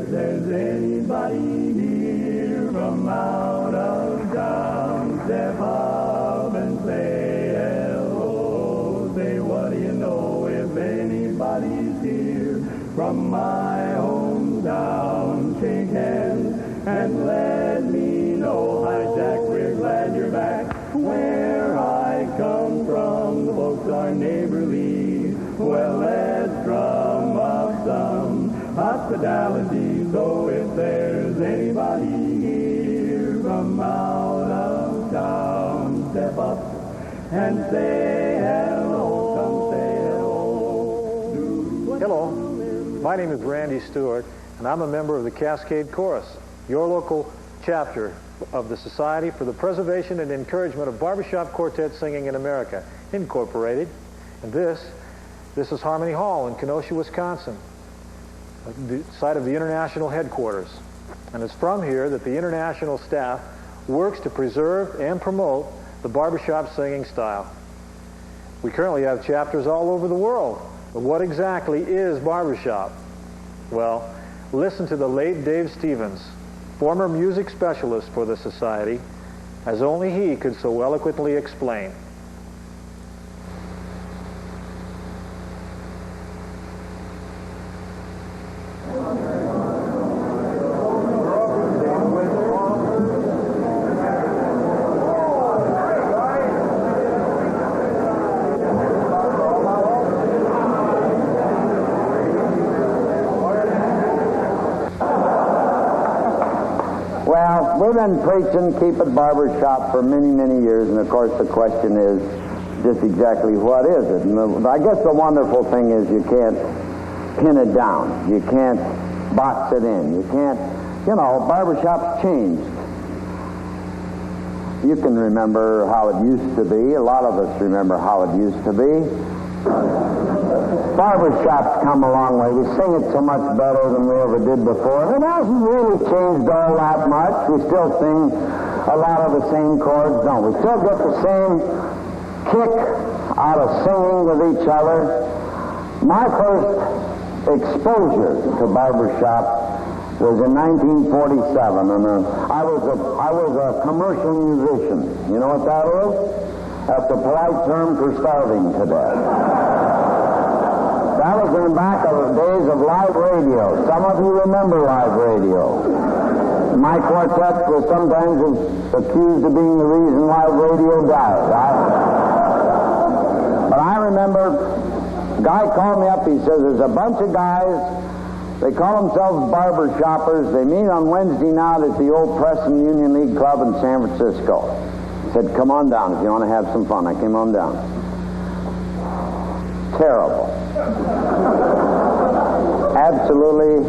if there's anybody near from out of town, step up and say hello. Say, what do you know, if anybody's here from my hometown, shake hands and let me know. Hi, Jack, we're glad you're back. Where I come from, the folks are neighborly. Well, let's drum up some hospitality. So if there's anybody here from out of town, step up and say hello. Come say hello. Hello, my name is Randy Stewart, and I'm a member of the Cascade Chorus, your local chapter of the Society for the Preservation and Encouragement of Barbershop Quartet Singing in America, Incorporated. And this is Harmony Hall in Kenosha, Wisconsin, the site of the international headquarters. And it's from here that the international staff works to preserve and promote the barbershop singing style. We currently have chapters all over the world. But what exactly is barbershop? Well, listen to the late Dave Stevens, former music specialist for the Society, as only he could so eloquently explain. We've been preaching keep it barbershop for many, many years, and of course the question is just exactly what is it? And I guess the wonderful thing is you can't pin it down. You can't box it in. You can't, barbershop's changed. You can remember how it used to be. A lot of us remember how it used to be. Barbershop's come a long way. We sing it so much better than we ever did before. It hasn't really changed all that much. We still sing a lot of the same chords, don't we? Still get the same kick out of singing with each other. My first exposure to barbershop was in 1947, and I was a commercial musician. You know what that is? That's a polite term for starving to death. That was in the back of the days of live radio. Some of you remember live radio. My quartet was sometimes accused of being the reason live radio died. But I remember a guy called me up. He says, there's a bunch of guys, they call themselves barber shoppers. They meet on Wednesday night at the old Press and Union League Club in San Francisco. He said, come on down if you want to have some fun. I came on down. Terrible. Absolutely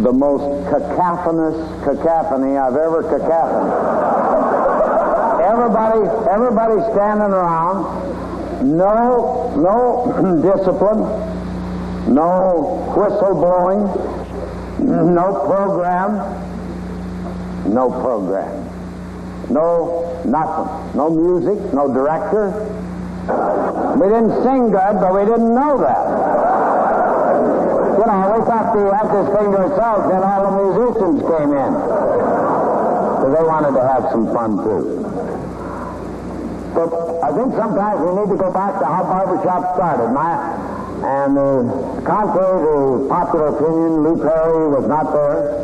the most cacophony I've ever cacophoned. Everybody standing around, no discipline, no whistle blowing, no program, no nothing, no music, no director. We didn't sing good, but we didn't know that. We thought we had this thing to ourselves, then all the musicians came in. So they wanted to have some fun, too. But I think sometimes we need to go back to how barbershop started. And contrary to popular opinion, Lou Perry was not there.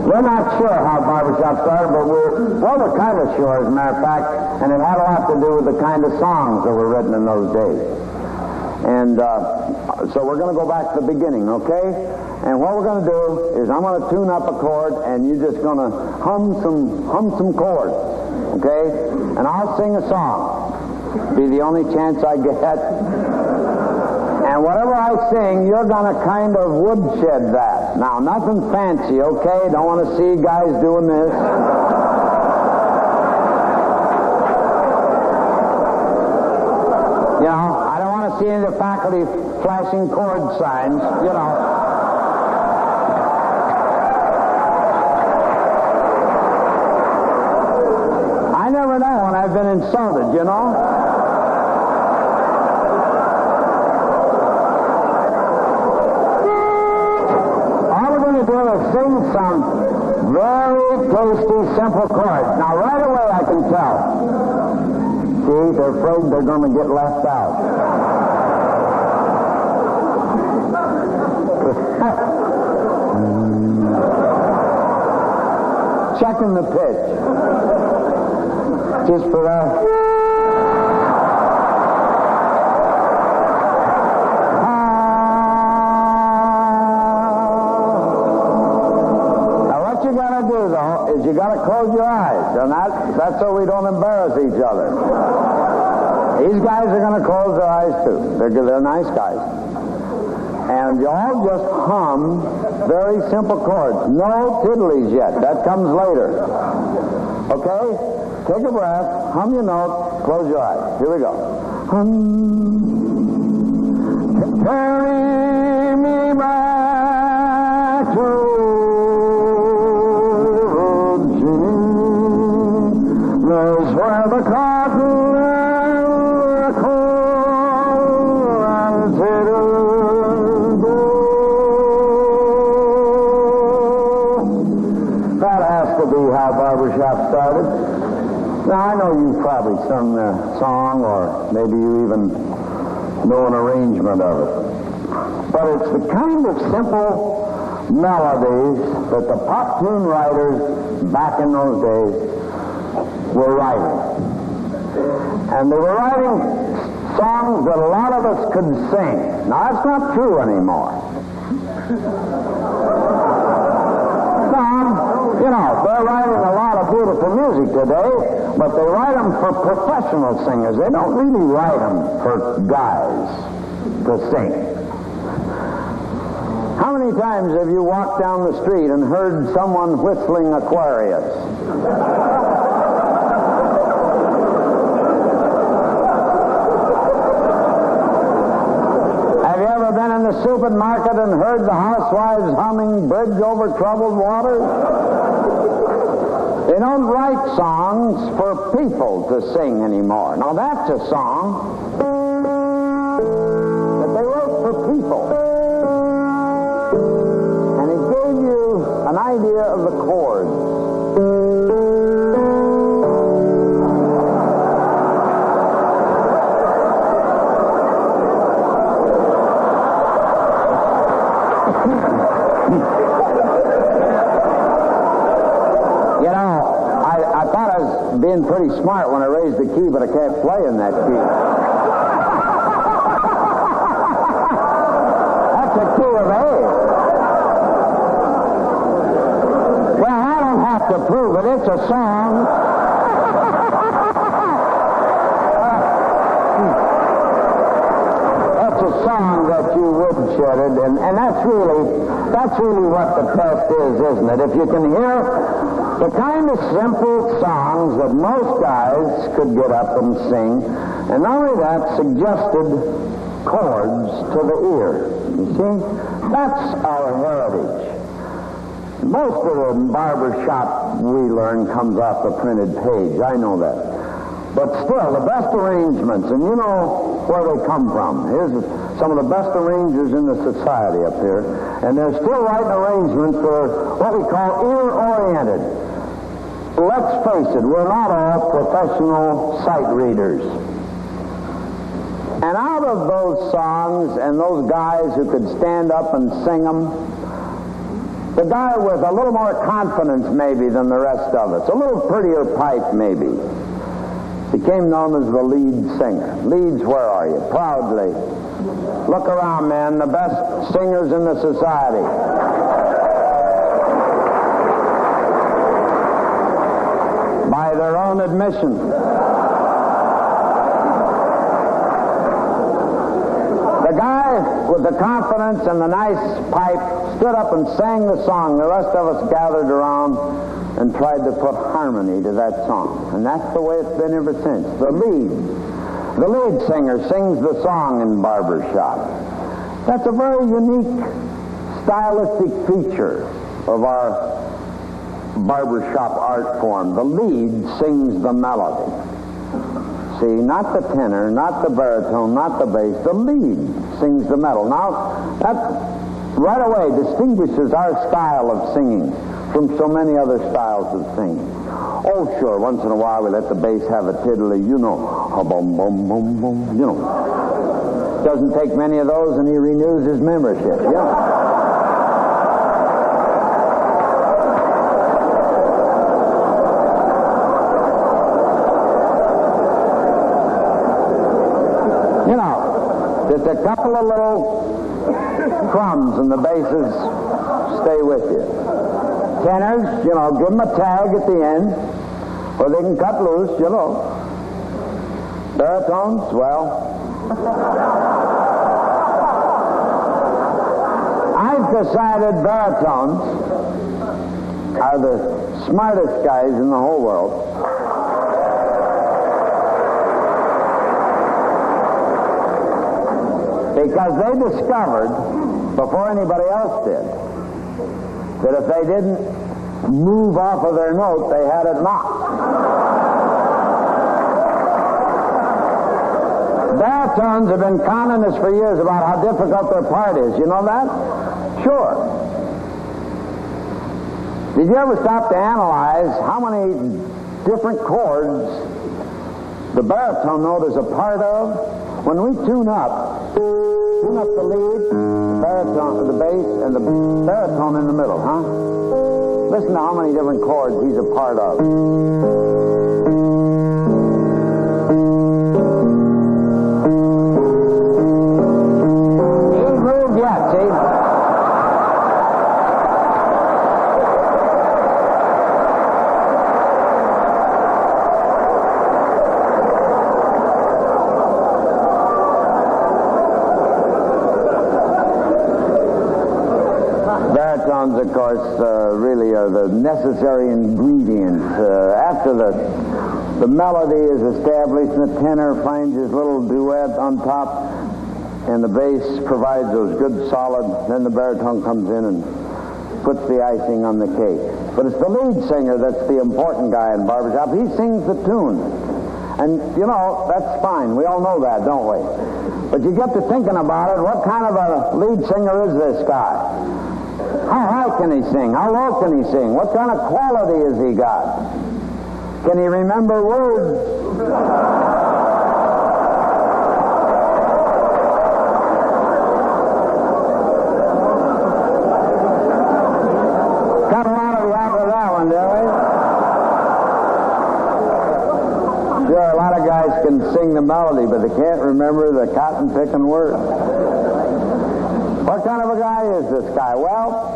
We're not sure how barbershop started, but we're kind of sure, as a matter of fact, and it had a lot to do with the kind of songs that were written in those days. And so we're going to go back to the beginning, okay? And what we're going to do is I'm going to tune up a chord, and you're just going to hum some chords, okay? And I'll sing a song. Be the only chance I get. And whatever I sing, you're going to kind of woodshed that. Now, nothing fancy, okay? Don't want to see guys doing this. I don't want to see any of the faculty flashing chord signs, I never know when I've been insulted, they're going to get left out. Checking the pitch. Just for that. You got to close your eyes, and that's so we don't embarrass each other. These guys are going to close their eyes too. They're nice guys. And you all just hum very simple chords. No tiddlies yet. That comes later. Okay? Take a breath, hum your note, close your eyes. Here we go. Hum. Carry me back to where the cotton and the corn and potatoes go. That has to be how barbershop started. Now, I know you've probably sung the song, or maybe you even know an arrangement of it. But it's the kind of simple melodies that the pop tune writers back in those days were writing. And they were writing songs that a lot of us could sing. Now, that's not true anymore. They're writing a lot of beautiful music today, but they write them for professional singers. They don't really write them for guys to sing. How many times have you walked down the street and heard someone whistling Aquarius? In the supermarket and heard the housewives humming Bridge Over Troubled Waters? They don't write songs for people to sing anymore. Now that's a song that they wrote for people. And it gave you an idea of the chords. Being pretty smart when I raised the key, but I can't play in that key. That's a key of A. Well, I don't have to prove it. It's a song. That's a song that you woodshedded, and that's really what the test is, isn't it? If you can hear the kind of simple songs that most guys could get up and sing, and not only that, suggested chords to the ear. You see? That's our heritage. Most of the barbershop we learn comes off the printed page. I know that. But still, the best arrangements, and you know where they come from. Here's some of the best arrangers in the society up here, and they're still writing arrangements that are what we call ear-oriented. Let's face it, we're not all professional sight readers. And out of those songs and those guys who could stand up and sing them, the guy with a little more confidence maybe than the rest of us, a little prettier pipe maybe, became known as the lead singer. Leads, where are you? Proudly. Look around, man, the best singers in the society. By their own admission. The guy with the confidence and the nice pipe stood up and sang the song. The rest of us gathered around and tried to put harmony to that song. And that's the way it's been ever since. The lead singer sings the song in barbershop. That's a very unique stylistic feature of our barbershop art form. The lead sings the melody. See, not the tenor, not the baritone, not the bass. The lead sings the melody. Now, that right away distinguishes our style of singing from so many other styles of singing. Oh, sure, once in a while we let the bass have a tiddly, you know, bum bum bum bum, you know. Doesn't take many of those and he renews his membership, yeah. You know, just a couple of little crumbs and the basses stay with you. Tenors, you know, give them a tag at the end, or they can cut loose, you know. Baritones, well, I've decided baritones are the smartest guys in the whole world. Because they discovered, before anybody else did, that if they didn't move off of their note, they had it knocked. Baritones have been conning us for years about how difficult their part is. You know that? Sure. Did you ever stop to analyze how many different chords the baritone note is a part of? When we tune up the lead, the baritone, the bass, and the baritone in the middle, huh? Listen to how many different chords he's a part of. He ain't moved yet, see? Baritones, of course, really are the necessary ingredient. After the melody is established and the tenor finds his little duet on top and the bass provides those good solid, then the baritone comes in and puts the icing on the cake. But it's the lead singer that's the important guy in barbershop. He sings the tune. And, you know, that's fine. We all know that, don't we? But you get to thinking about it, what kind of a lead singer is this guy? How high can he sing? How low can he sing? What kind of quality has he got? Can he remember words? Got a lot of you out with that one, do we? Sure, a lot of guys can sing the melody, but they can't remember the cotton-picking words. What kind of a guy is this guy? Well,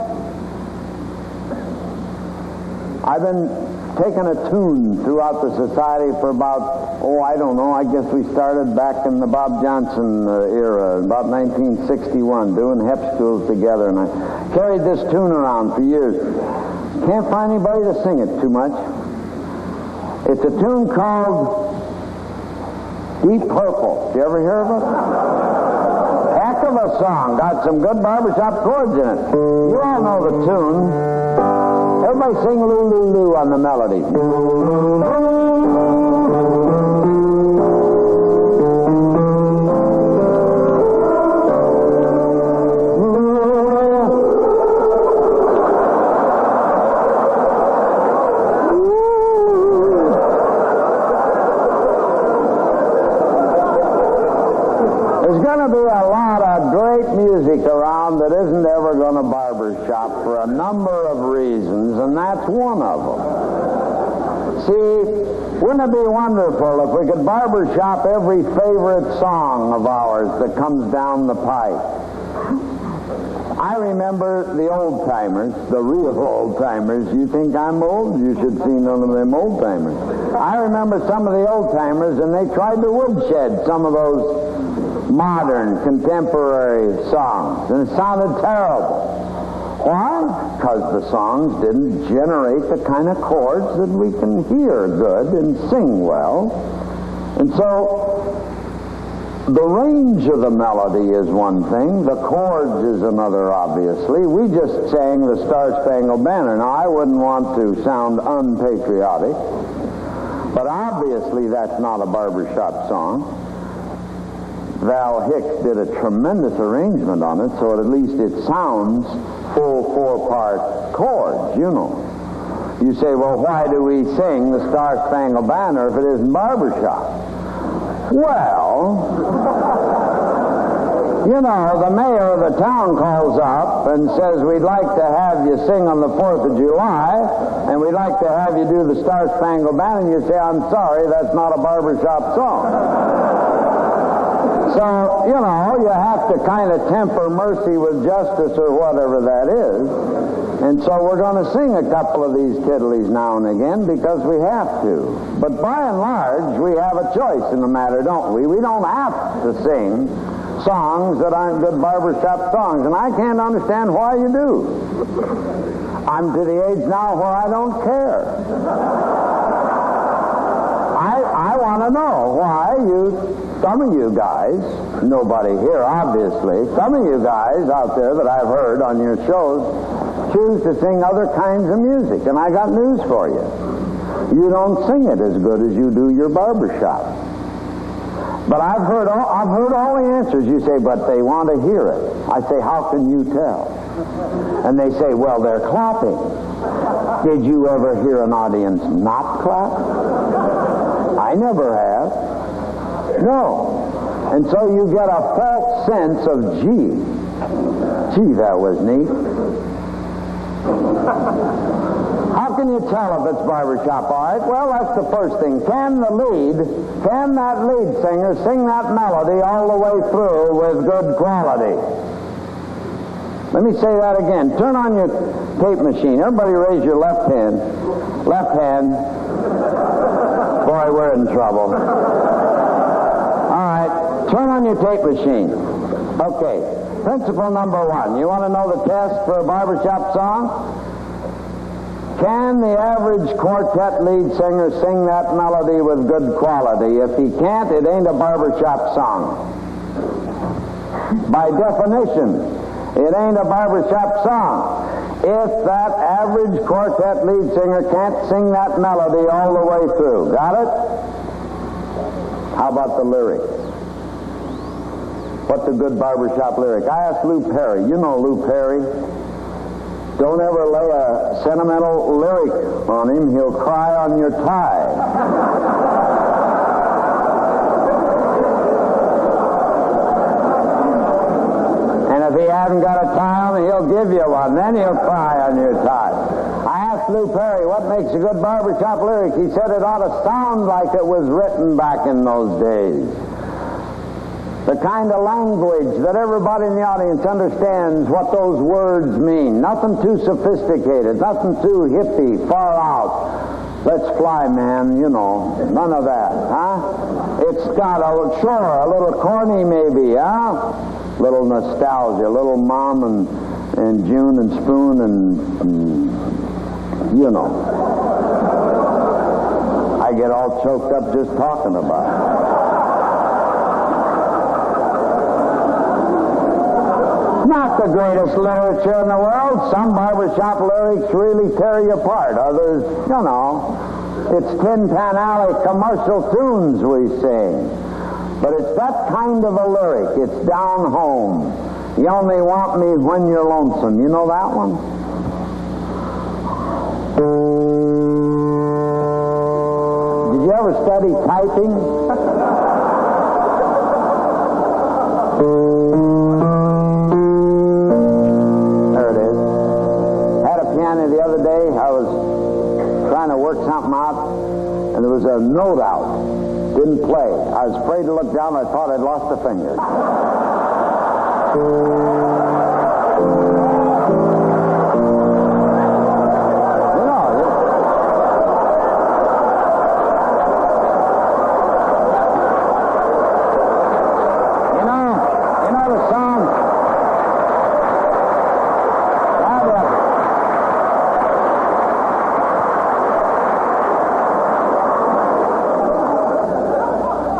I've been taking a tune throughout the society for about, I don't know, I guess we started back in the Bob Johnson era, about 1961, doing hep schools together, and I carried this tune around for years. Can't find anybody to sing it too much. It's a tune called Deep Purple. Did you ever hear of it? Heck of a song. Got some good barbershop chords in it. You all know the tune. Everybody sing Lou, Lou, Lou on the melody. There's going to be a lot of great music around that isn't ever going to barbershop for a number of reasons, and that's one of them. See, wouldn't it be wonderful if we could barbershop every favorite song of ours that comes down the pipe? I remember the old-timers, the real old-timers. You think I'm old? You should see none of them old-timers. I remember some of the old-timers, and they tried to woodshed some of those modern, contemporary songs, and it sounded terrible. Why? Because the songs didn't generate the kind of chords that we can hear good and sing well. And so, the range of the melody is one thing, the chords is another, obviously. We just sang the Star-Spangled Banner. Now, I wouldn't want to sound unpatriotic, but obviously that's not a barbershop song. Val Hicks did a tremendous arrangement on it, so at least it sounds full 4-part chords, you know. You say, well, why do we sing the Star-Spangled Banner if it isn't barbershop? Well, you know, the mayor of the town calls up and says, we'd like to have you sing on the 4th of July, and we'd like to have you do the Star-Spangled Banner, and you say, I'm sorry, that's not a barbershop song. So, you know, you have to kind of temper mercy with justice or whatever that is. And so we're going to sing a couple of these tiddlies now and again because we have to. But by and large, we have a choice in the matter, don't we? We don't have to sing songs that aren't good barbershop songs, and I can't understand why you do. I'm to the age now where I don't care. I want to know why some of you guys, nobody here obviously, some of you guys out there that I've heard on your shows choose to sing other kinds of music, and I got news for you. You don't sing it as good as you do your barbershop. But I've heard all the answers. You say, but they want to hear it. I say, how can you tell? And they say, well, they're clapping. Did you ever hear an audience not clap? I never have. No. And so you get a false sense of, gee, that was neat. How can you tell if it's barbershop? All right, well, that's the first thing. Can that lead singer sing that melody all the way through with good quality? Let me say that again. Turn on your tape machine. Everybody raise your left hand. Left hand. Boy, we're in trouble. All right, turn on your tape machine. Okay, principle number 1. You want to know the test for a barbershop song? Can the average quartet lead singer sing that melody with good quality? If he can't, it ain't a barbershop song. By definition, it ain't a barbershop song. If that average quartet lead singer can't sing that melody all the way through. Got it? How about the lyrics? What's a good barbershop lyric? I asked Lou Perry. You know Lou Perry. Don't ever lay a sentimental lyric on him. He'll cry on your tie. And if he hasn't got a tie on, he'll give you one. Then he'll cry on your tie. I asked Lou Perry, what makes a good barbershop lyric? He said it ought to sound like it was written back in those days. The kind of language that everybody in the audience understands what those words mean. Nothing too sophisticated, nothing too hippie, far out. Let's fly, man, you know. None of that, huh? It's got a little corny maybe, huh? Little nostalgia, little Mom and June and Spoon and you know. I get all choked up just talking about it. Not the greatest literature in the world. Some barbershop lyrics really tear you apart. Others, you know, it's Tin Pan Alley commercial tunes we sing. But it's that kind of a lyric. It's down home. You only want me when you're lonesome. You know that one? Did you ever study typing? The other day, I was trying to work something out, and there was a note out. Didn't play. I was afraid to look down. I thought I'd lost a finger. You know the song.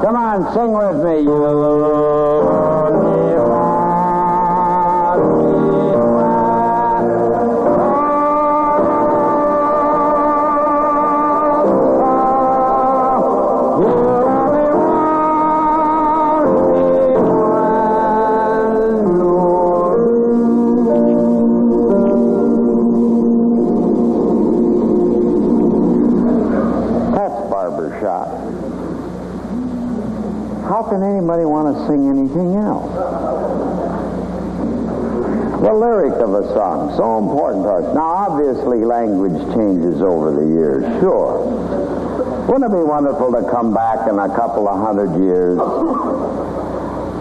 Come on, sing with me. You only want me can anybody want to sing anything else? The lyric of a song, so important to us. Now, obviously, language changes over the years, sure. Wouldn't it be wonderful to come back in a couple of 100 years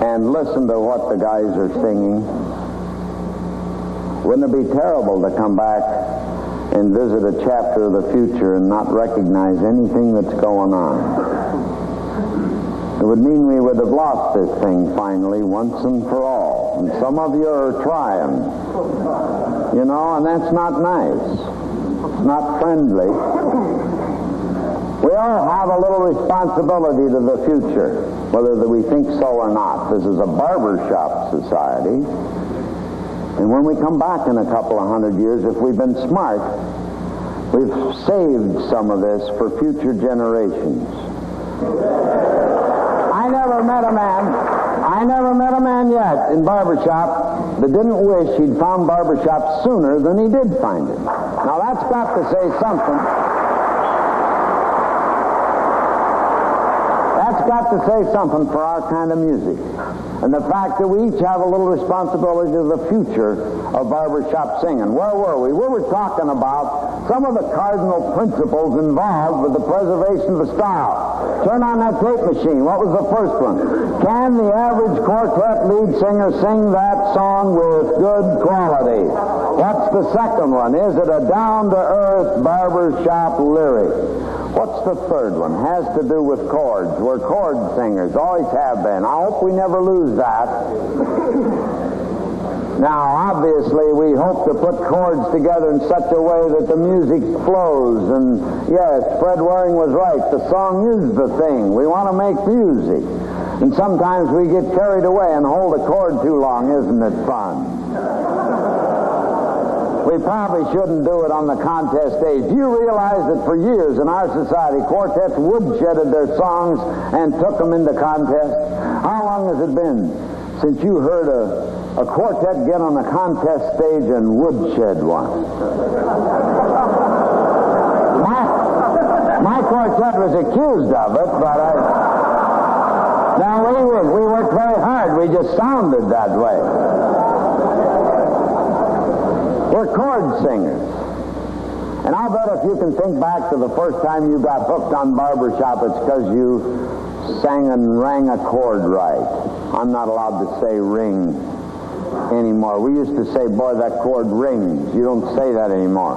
and listen to what the guys are singing? Wouldn't it be terrible to come back and visit a chapter of the future and not recognize anything that's going on? It would mean we would have lost this thing finally once and for all. And some of you are trying. You know, and that's not nice. It's not friendly. We all have a little responsibility to the future, whether we think so or not. This is a barbershop society. And when we come back in a couple of 100 years, if we've been smart, we've saved some of this for future generations. I never met a man yet in barbershop that didn't wish he'd found barbershop sooner than he did find it. Now that's got to say something. That's got to say something for our kind of music. And the fact that we each have a little responsibility to the future of barbershop singing. Where were we? We were talking about some of the cardinal principles involved with the preservation of the style. Turn on that tape machine. What was the first one? Can the average quartet lead singer sing that song with good quality? What's the second one? Is it a down-to-earth barbershop lyric? What's the third one? Has to do with chords. We're chord singers, always have been. I hope we never lose that. Now, obviously, we hope to put chords together in such a way that the music flows. And yes, Fred Waring was right. The song is the thing. We want to make music. And sometimes we get carried away and hold a chord too long. Isn't it fun? We probably shouldn't do it on the contest stage. Do you realize that for years in our society, quartets woodshedded their songs and took them into contests? How long has it been since you heard a quartet get on a contest stage and woodshed one? My quartet was accused of it, but we worked very hard. We just sounded that way. We're chord singers. And I'll bet if you can think back to the first time you got hooked on barbershop, it's because you sang and rang a chord right. I'm not allowed to say ring anymore. We used to say, boy, that chord rings. You don't say that anymore.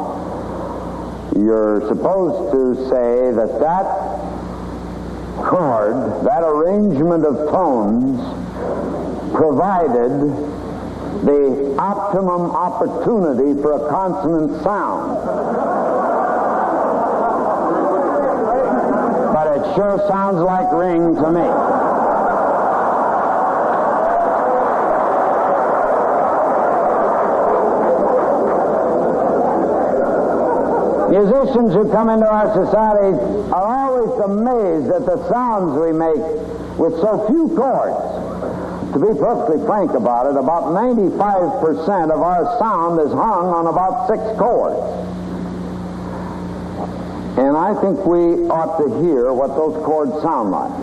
You're supposed to say that chord, that arrangement of tones, provided the optimum opportunity for a consonant sound. But it sure sounds like ring to me. Musicians who come into our society are always amazed at the sounds we make with so few chords. To be perfectly frank about it, about 95% of our sound is hung on about 6 chords. And I think we ought to hear what those chords sound like.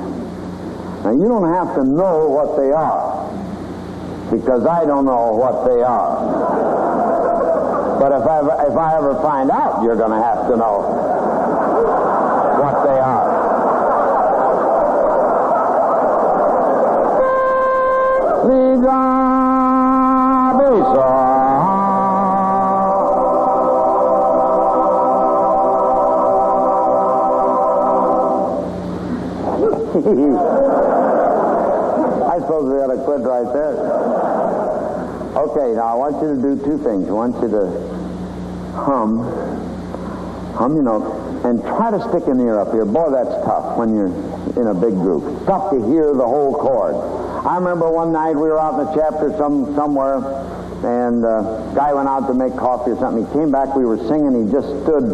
Now, you don't have to know what they are, because I don't know what they are. But if I ever find out, you're going to have to know what they are. I suppose we ought to quit right there. Okay, now I want you to do 2 things. I want you to hum, you know, and try to stick an ear up here. Boy, that's tough when you're in a big group. It's tough to hear the whole chord. I remember one night we were out in a chapter somewhere, and a guy went out to make coffee or something. He came back, we were singing, he just stood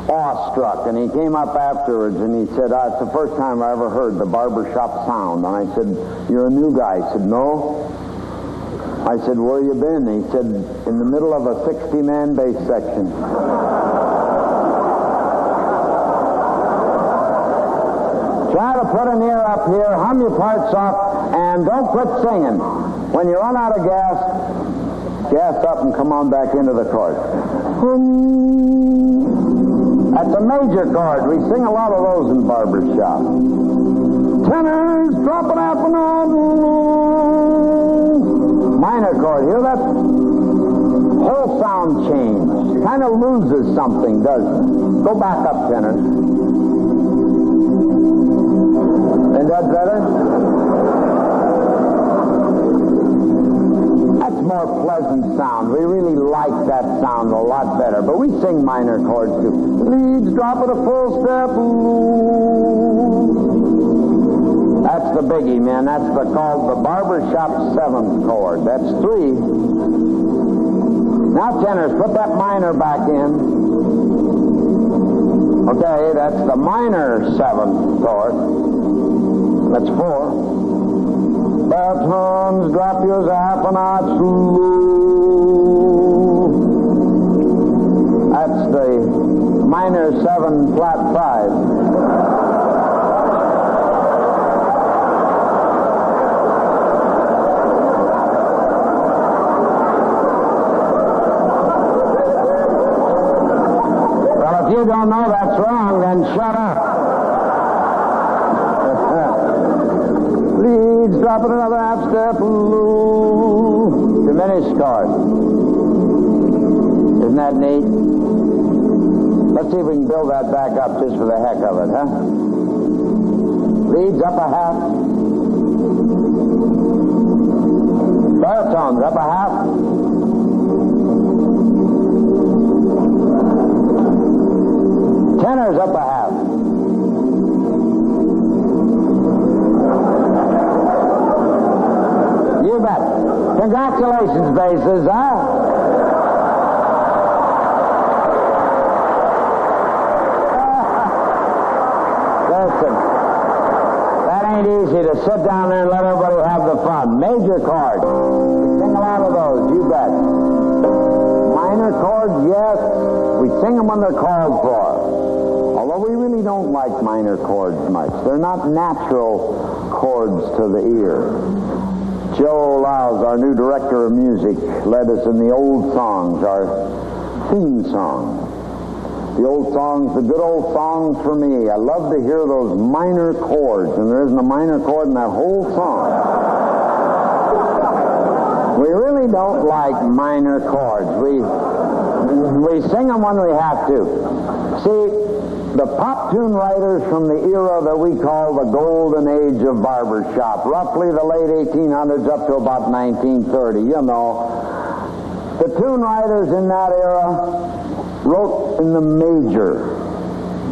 awestruck, and he came up afterwards and he said, it's the first time I ever heard the barbershop sound. And I said, you're a new guy? He said, no. I said, where you been? He said, in the middle of a 60-man bass section. Try to put an ear up here, hum your parts off, And don't quit singing. When you run out of gas, gas up and come on back into the chord. That's a major chord. We sing a lot of those in barbershop. Tenors dropping half an on. Minor chord. Hear that? Whole sound change. Kind of loses something, doesn't it? Go back up, tenor. Ain't that better? That's more pleasant sound. We really like that sound a lot better. But we sing minor chords too. Leads drop at a full step. That's the biggie, man. That's called the barbershop 7th chord. That's 3. Now, tenors, put that minor back in. Okay, that's the minor 7th chord. That's 4. Batons, drop yours half a notch low. That's the minor 7 flat 5. If you don't know that's wrong, then shut up. Leads dropping another half step. Ooh. Diminished chord. Isn't that neat? Let's see if we can build that back up just for the heck of it, huh? Leads up a half. Baritones up a half. Tenors up a half. You bet. Congratulations, basses, huh? Listen, that ain't easy to sit down there and let everybody have the fun. Major chords. Sing a lot of those, you bet. Minor chords, yes. We sing them when they're called for. Although we really don't like minor chords much. They're not natural chords to the ear. Joe Lowes, our new director of music, led us in the old songs, our theme song. The old songs, the good old songs for me. I love to hear those minor chords, and there isn't a minor chord in that whole song. We really don't like minor chords. We sing them when we have to. See, the pop tune writers from the era that we call the golden age of barbershop, roughly the late 1800s up to about 1930, you know. The tune writers in that era wrote in the major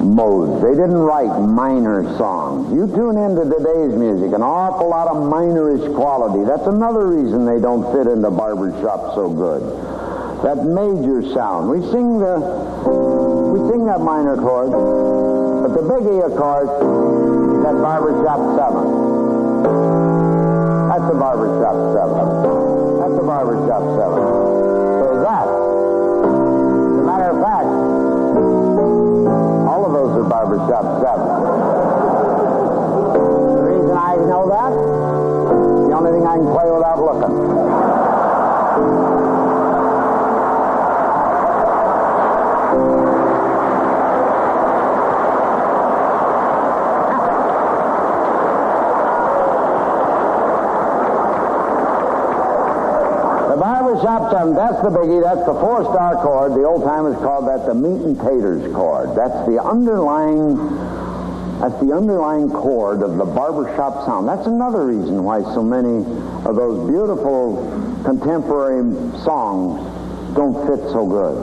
modes. They didn't write minor songs. You tune into today's music, an awful lot of minorish quality. That's another reason they don't fit into barbershop so good. That major sound. We sing that minor chord, but the biggie, of course, is that barbershop 7. That's the barbershop 7. That's the barbershop 7. So that, as a matter of fact, all of those are barbershop 7. The reason I know that, the only thing I can play without looking. Barbershop 7, that's the biggie, that's the 4-star chord. The old timers called that the meat and taters chord. That's the underlying chord of the barbershop sound. That's another reason why so many of those beautiful contemporary songs don't fit so good.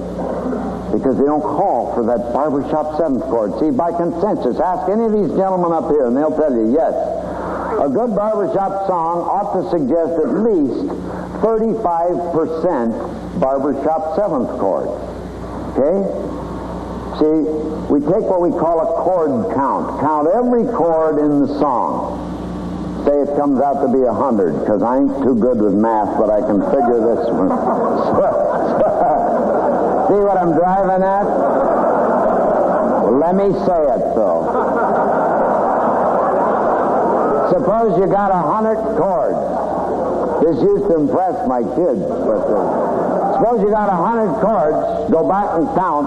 Because they don't call for that barbershop 7th chord. See, by consensus, ask any of these gentlemen up here and they'll tell you, yes, a good barbershop song ought to suggest at least 35% barbershop 7th chord. Okay? See, we take what we call a chord count. Count every chord in the song. Say it comes out to be 100, because I ain't too good with math, but I can figure this one. See what I'm driving at? Well, let me say it, though. suppose you got 100 chords. This used to impress my kids, but suppose you got 100 chords, go back and count,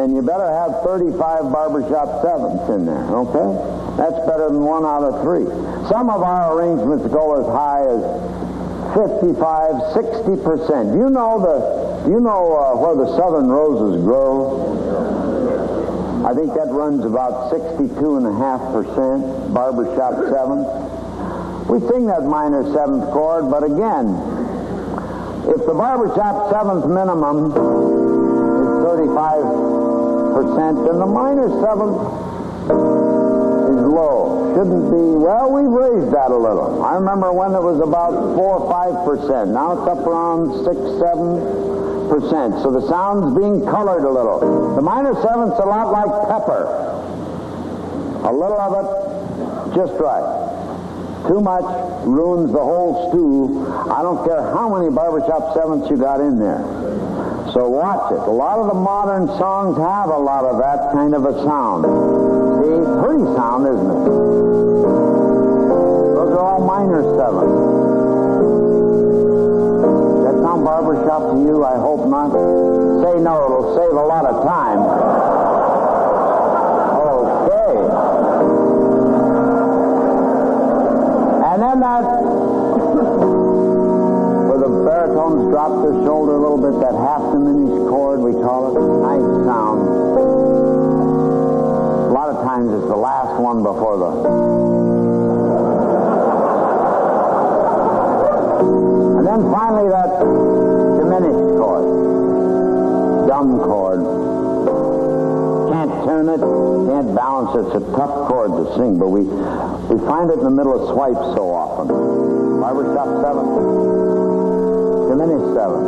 and you better have 35 barbershop sevenths in there, okay? That's better than 1 out of 3. Some of our arrangements go as high as 55, 60%. Do you know where the southern roses grow? I think that runs about 62.5% barbershop seventh. We sing that minor seventh chord, but again, if the barbershop seventh minimum is 35%, then the minor seventh is low. Shouldn't be, well, we've raised that a little. I remember when it was about 4 or 5%. Now it's up around 6, 7%. So the sound's being colored a little. The minor seventh's a lot like pepper. A little of it, just right. Too much ruins the whole stew. I don't care how many barbershop sevenths you got in there. So watch it. A lot of the modern songs have a lot of that kind of a sound. See, pretty sound, isn't it? Those are all minor sevenths. Does that sound barbershop to you? I hope not. Say no, it'll save a lot of time. Okay. And then that, where the baritones drop their shoulder a little bit, that half diminished chord, we call it. Nice sound. A lot of times it's the last one before the... And then finally that diminished chord. Dumb chord. Can't tune it, can't balance it. It's a tough chord to sing, but we find it in the middle of swipes so often. Barbershop seventh. Diminished seventh.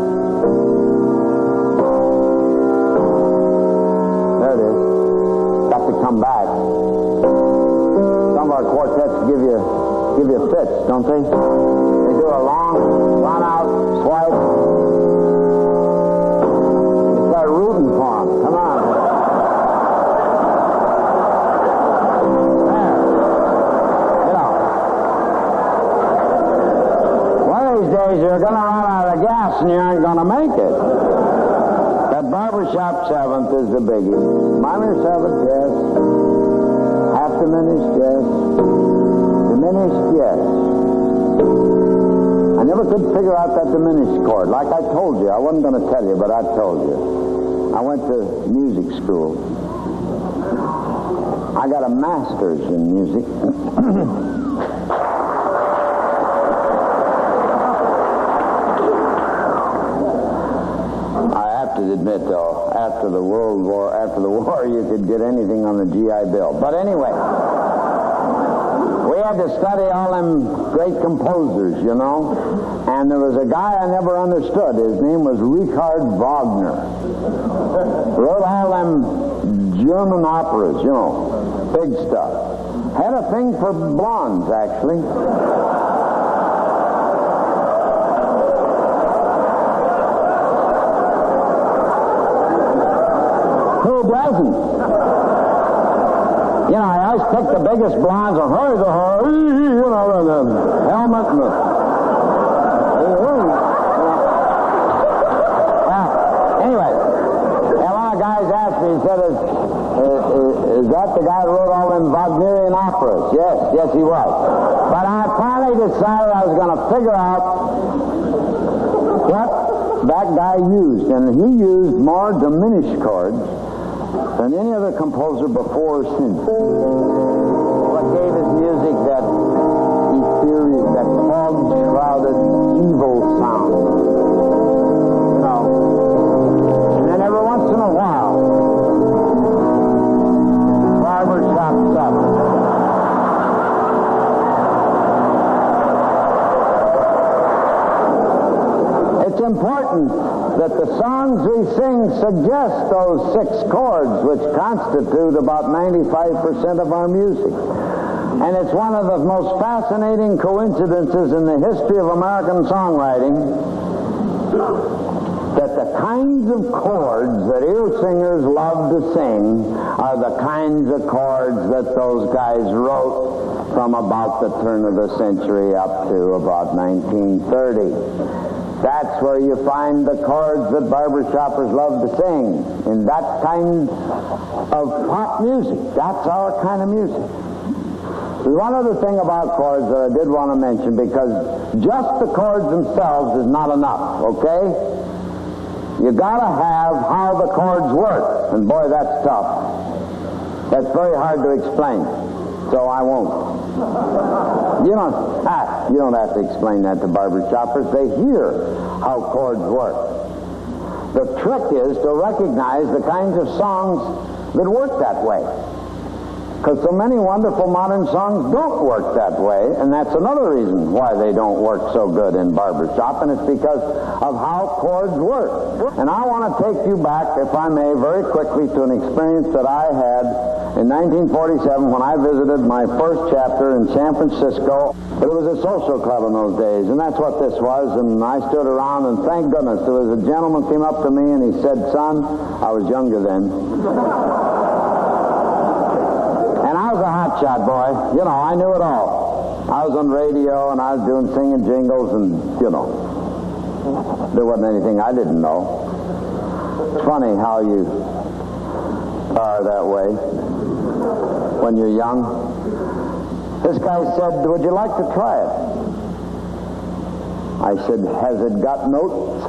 There it is. Got to come back. Some of our quartets give you fits, don't they? They do a long, run-out swipe. You start rooting for them. Come on. There. You know. One of these days you're going to run out of gas and you aren't going to make it. That barbershop seventh is the biggie. Minor seventh, yes. Half diminished, yes. Diminished, yes. I never could figure out that diminished chord. Like I told you, I wasn't going to tell you, but I told you. I went to music school. I got a master's in music. I have to admit, though, after the war, you could get anything on the GI Bill. But anyway, we had to study all them great composers, you know. And there was a guy I never understood. His name was Richard Wagner. Wrote all them German operas, you know, big stuff. Had a thing for blondes, actually. Who doesn't? You know, I always picked the biggest blondes and you know, the helmet and the... Anyway, a lot of guys asked me, he said, is that the guy who wrote all them Wagnerian operas? Yes, he was. But I finally decided I was going to figure out what that guy used. And he used more diminished chords than any other composer before or since. What gave his music that ethereal, that fog-shrouded, evil sound. You know. And then every once in a while, barbershop seventh. It's important that the songs we sing suggest those 6 chords, which constitute about 95% of our music. And it's one of the most fascinating coincidences in the history of American songwriting that the kinds of chords that ear singers love to sing are the kinds of chords that those guys wrote from about the turn of the century up to about 1930. That's where you find the chords that barbershoppers love to sing, in that kind of pop music. That's our kind of music. There's one other thing about chords that I did want to mention, because just the chords themselves is not enough, okay? You gotta have how the chords work, and boy, that's tough. That's very hard to explain, so I won't. You don't have to explain that to barbershoppers. They hear how chords work. The trick is to recognize the kinds of songs that work that way. Because so many wonderful modern songs don't work that way, and that's another reason why they don't work so good in barbershop, and it's because of how chords work. And I want to take you back, if I may, very quickly to an experience that I had in 1947 when I visited my first chapter in San Francisco. It was a social club in those days, and that's what this was, and I stood around, and thank goodness there was a gentleman came up to me and he said, "Son," I was younger then, I was a hotshot boy. You know, I knew it all. I was on radio, and I was doing singing jingles, and, you know, there wasn't anything I didn't know. It's funny how you are that way when you're young. This guy said, "Would you like to try it?" I said, "Has it got notes?"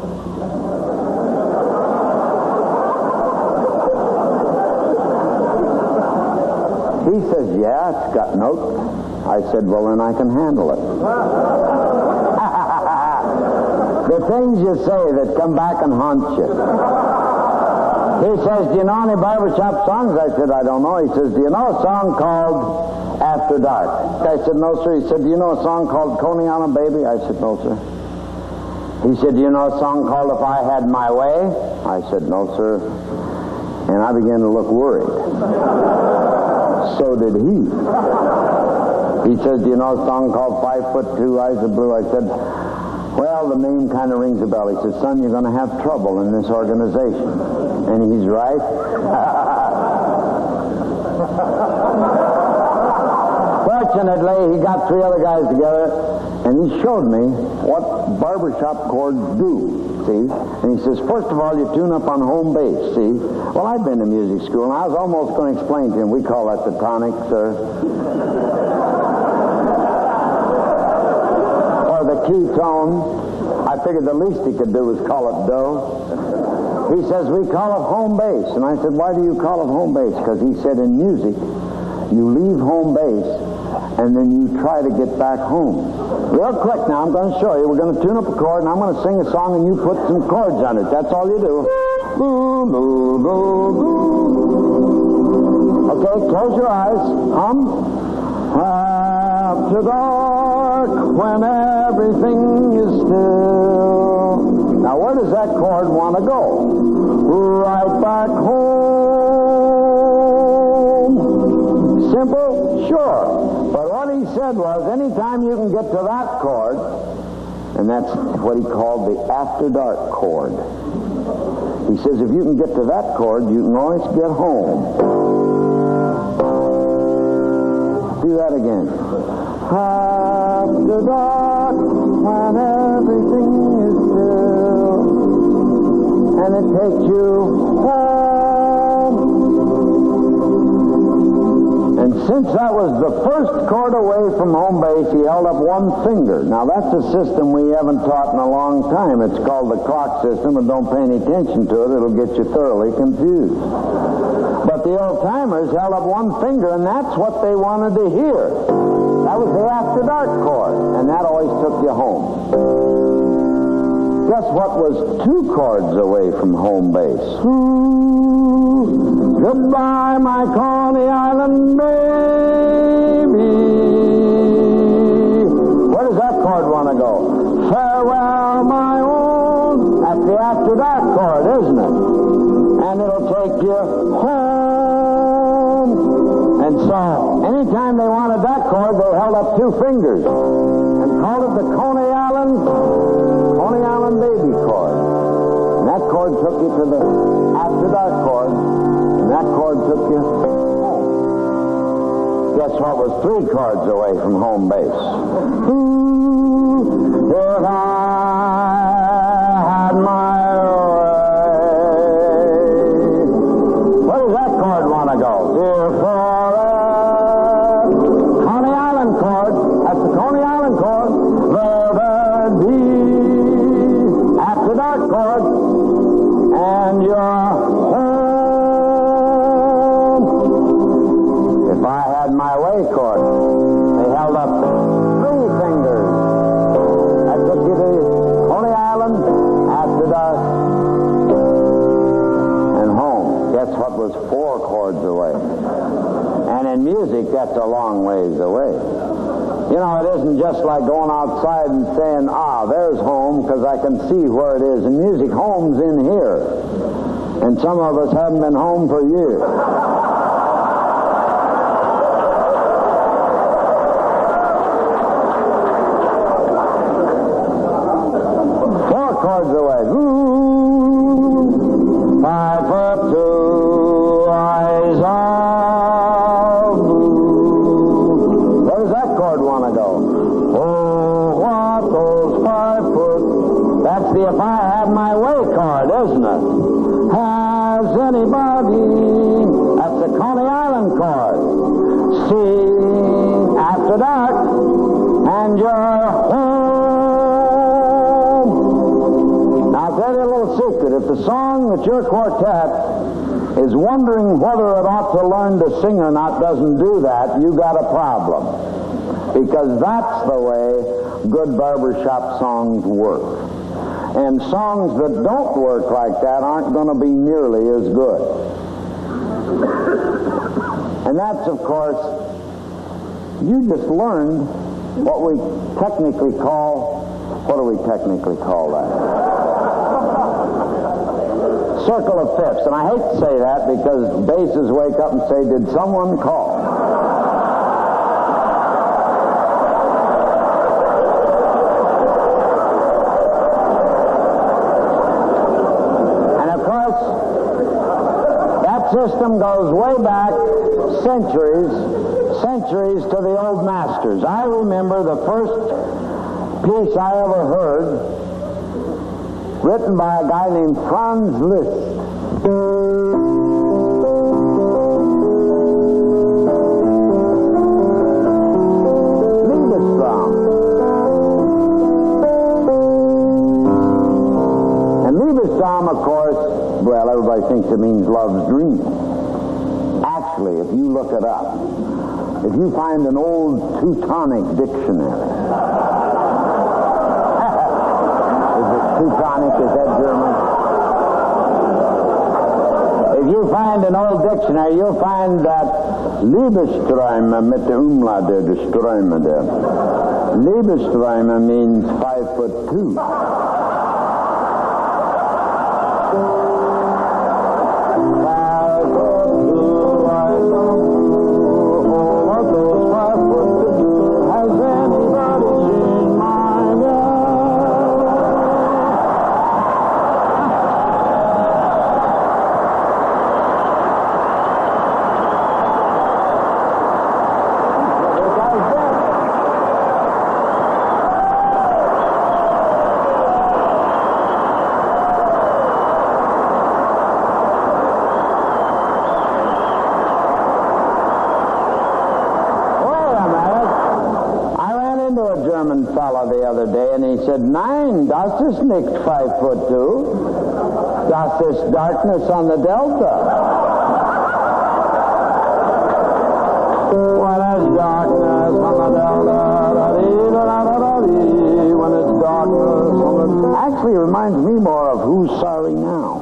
He says, "Yeah, it's got notes." I said, "Well, then I can handle it." The things you say that come back and haunt you. He says, "Do you know any barbershop songs?" I said, "I don't know." He says, "Do you know a song called After Dark?" I said, "No, sir." He said, "Do you know a song called Coney Island Baby?" I said, "No, sir." He said, "Do you know a song called If I Had My Way?" I said, "No, sir." And I began to look worried. So did he. He says, "Do you know a song called 5'2", Eyes of Blue?" I said, "Well, the name kind of rings a bell." He said, "Son, you're going to have trouble in this organization." And he's right. Fortunately, he got three other guys together, and he showed me what barbershop chords do. See? And he says, "First of all, you tune up on home bass, see?" Well, I'd been to music school, and I was almost going to explain to him, we call that the tonic, sir. Or the key tone. I figured the least he could do was call it do. He says, "We call it home bass." And I said, "Why do you call it home bass?" Because he said, in music, you leave home base, and then you try to get back home. Real quick now, I'm going to show you. We're going to tune up a chord, and I'm going to sing a song, and you put some chords on it. That's all you do. Okay, close your eyes. Hum. After dark, when everything is still. Now, where does that chord want to go? Right back home. Simple? Sure. But what he said was, anytime you can get to that chord, and that's what he called the after dark chord. He says, if you can get to that chord, you can always get home. Do that again. After dark, when everything is still, and it takes you home. And since that was the first chord away from home base, he held up one finger. Now, that's a system we haven't taught in a long time. It's called the clock system, and don't pay any attention to it. It'll get you thoroughly confused. But the old-timers held up one finger, and that's what they wanted to hear. That was the after dark chord, and that always took you home. Guess what was two chords away from home base? Goodbye, my Coney Island baby. Where does that chord want to go? Farewell, my own. That's the after dark chord, isn't it? And it'll take you home. And so, anytime they wanted that chord, they held up two fingers and called it the Coney Island baby chord. chord took you to the after dark chord, and that chord took you home. Guess what was 3 chords away from home base? If I had my way. Where does that chord want to go? Dear forever. Coney Island chord. That's the Coney Island chord. The after dark chord. And you're home. If I had my way chord. They held up 3 fingers. I took you to Coney Island, after dark, and home. Guess what was 4 chords away? And in music, that's a long ways away. You know, it isn't just like going outside and saying, there's home, because I can see where it is. In music, home's in here. And some of us haven't been home for years. 4 chords away. 5 foot 2, eyes of blue. Where does that chord want to go? Oh, what those 5 foot. That's the if I had my way chord, isn't it? Has anybody? That's the Coney Island chord. Sing after dark, and you're home. Now, I'll tell you a little secret. If the song that your quartet is wondering whether it ought to learn to sing or not doesn't do that, you got a problem. Because that's the way good barbershop songs work. And songs that don't work like that aren't going to be nearly as good. And that's, of course, you just learned what we technically call, what do we technically call that? Circle of fifths. And I hate to say that because basses wake up and say, did someone call? System goes way back centuries to the old masters. I remember the first piece I ever heard written by a guy named Franz Liszt. Of course, well, everybody thinks it means love's dream. Actually, if you look it up, if you find an old Teutonic dictionary, is it Teutonic? Is that German? If you find an old dictionary, you'll find that Liebesträume mit der Umlage der Ströme there. Liebesträume means 5'2". The other day, and he said, "Nein, das ist nicht 5'2". Das ist darkness on the delta. When it's darkness on the delta, when it's darkness on the... Actually, it reminds me more of Who's Sorry Now.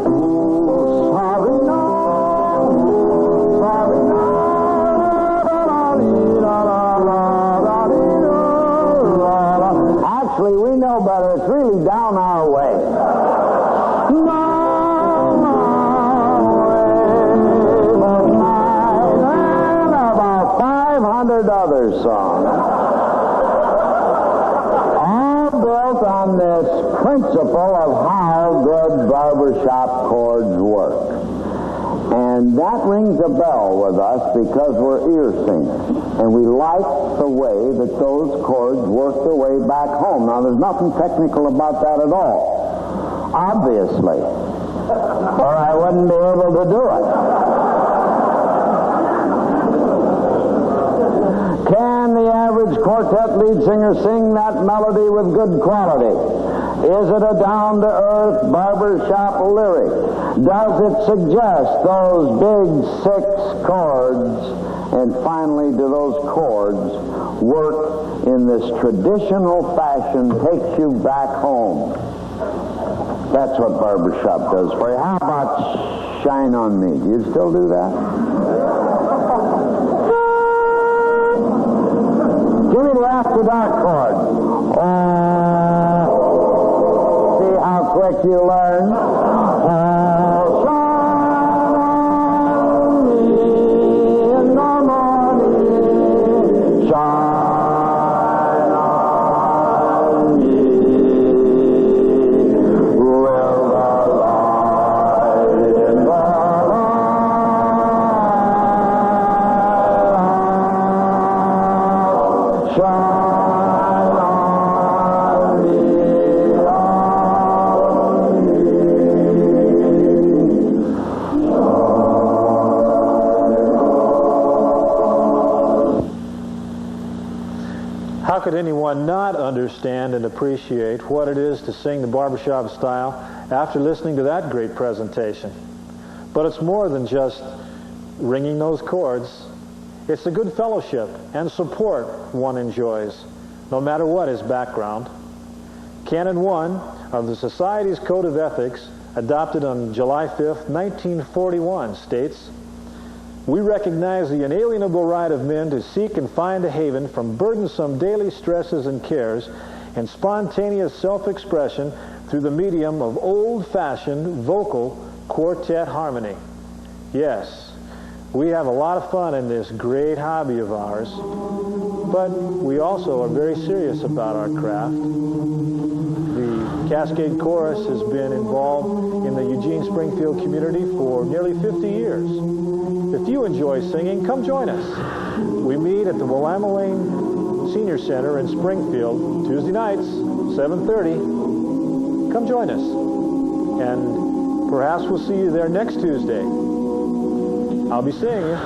Who's sorry now? Sorry now. Actually, we know better. It's really down our way. Down our way, but mine and about 500 other songs. All built on this principle of how good barbershop chords work. And that rings a bell with us because we're ear singers. And we like the way that those chords work their way back home. Now, there's nothing technical about that at all, obviously, or I wouldn't be able to do it. Can the average quartet lead singer sing that melody with good quality? Is it a down-to-earth barbershop lyric? Does it suggest those big 6 chords? And finally, do those chords work in this traditional fashion, takes you back home? That's what barbershop does for you. How about Shine on Me? Do you still do that? Give me the After Dark chord. See how quick you learn? Shine on me in the morning. Shine on me with the light in the light. Shine on me. How could anyone not understand and appreciate what it is to sing the barbershop style after listening to that great presentation? But it's more than just ringing those chords. It's the good fellowship and support one enjoys, no matter what his background. Canon 1 of the Society's Code of Ethics, adopted on July 5th, 1941, states, "We recognize the inalienable right of men to seek and find a haven from burdensome daily stresses and cares and spontaneous self-expression through the medium of old-fashioned vocal quartet harmony." Yes, we have a lot of fun in this great hobby of ours, but we also are very serious about our craft. The Cascade Chorus has been involved in the Eugene Springfield community for nearly 50 years. If you enjoy singing, come join us. We meet at the Willamette Lane Senior Center in Springfield, Tuesday nights, 7:30. Come join us. And perhaps we'll see you there next Tuesday. I'll be seeing you.